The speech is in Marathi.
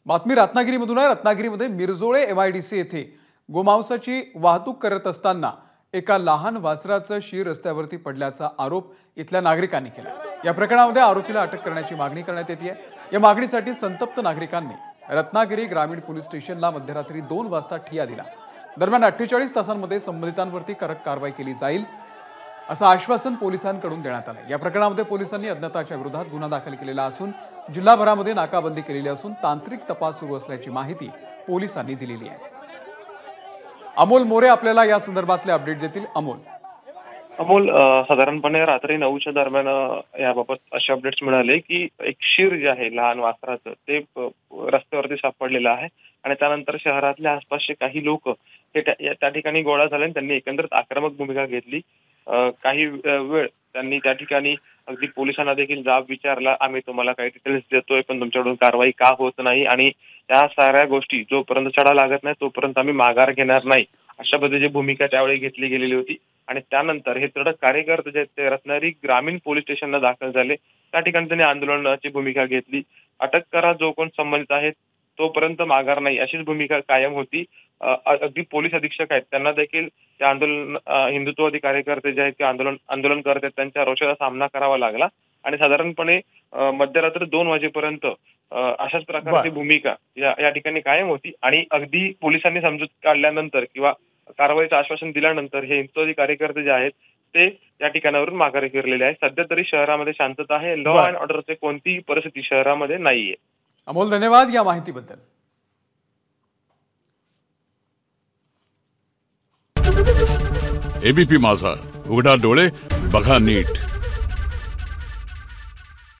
बातमी रत्नागिरीमधून आहे। रत्नागिरीमध्ये मिरजोळे MIDC येथे गोमांसाची वाहतूक करत असताना एका लहान वासराचं शीर रस्त्यावरती पडल्याचा आरोप इथल्या नागरिकांनी केला। या प्रकरणामध्ये आरोपीला अटक करण्याची मागणी करण्यात येते आहे। या मागणीसाठी संतप्त नागरिकांनी रत्नागिरी ग्रामीण पोलीस स्टेशनला मध्यरात्री 2 वाजता ठिय्या दिला। दरम्यान 48 तासांमध्ये संबंधितांवरती कडक कारवाई केली जाईल असं आश्वासन पोलिसांकडून देण्यात आलं। या प्रकरणामध्ये पोलिसांनी अज्ञाताच्या विरोधात गुन्हा दाखल केलेला असून जिल्हाभरामध्ये नाकाबंदी केलेली असून तांत्रिक तपास सुरू असल्याची माहिती पोलिसांनी दिलेली आहे। अमोल मोरे आपल्याला या संदर्भातले अपडेट देतील। अमोल, साधारणपणे रात्री 9च्या दरम्यान याबाबत असे अपडेट्स मिळाले की एक शीर जे आहे लहान वासराचं ते रस्त्यावरती सापडलेलं आहे आणि त्यानंतर शहरातल्या आसपासचे काही लोक हे त्या ठिकाणी गोळा झाले आणि त्यांनी एकंदरीत आक्रमक भूमिका घेतली। काही वेळ त्यांनी त्या ठिकाणी अगदी पोलिसांना देखील जाब विचारला, आम्ही तुम्हाला काही डिटेल्स देतोय पण तुमच्याकडून कारवाई का होत नाही आणि त्या साऱ्या गोष्टी जोपर्यंत छडा लागत नाही तोपर्यंत आम्ही माघार घेणार नाही, अशा पद्धतीची भूमिका त्यावेळी घेतली गेलेली होती। आणि त्यानंतर हे तडक कार्यकर्ते जे ते रत्नागिरी ग्रामीण पोलीस स्टेशनला दाखल झाले। त्या ठिकाणी त्यांनी आंदोलनाची भूमिका घेतली। अटक करा जो कोण संबंधित आहे तोपर्यंत माघार नाही अशीच भूमिका कायम होती। अगदी पोलीस अधीक्षक आहेत त्यांना देखील त्या आंदोलन हिंदुत्ववादी कार्यकर्ते जे आहेत ते आंदोलन करत आहेत त्यांच्या रोषाचा सामना करावा लागला आणि साधारणपणे मध्यरात्री 2 वाजेपर्यंत अशाच प्रकारची भूमिका या ठिकाणी कायम होती। आणि अगदी पोलिसांनी समजूत काढल्यानंतर किंवा कारवाईचं आश्वासन दिल्यानंतर हे हिंदुत्ववादी कार्यकर्ते जे आहेत ते या ठिकाणावरून माघारी फिरलेले आहेत। सध्या तरी शहरामध्ये शांतता आहे। लॉ अँड ऑर्डरची कोणतीही परिस्थिती शहरामध्ये नाहीये। अमोल, धन्यवाद या माहितीबद्दल। ABP माझा, उघडा डोळे बघा नीट।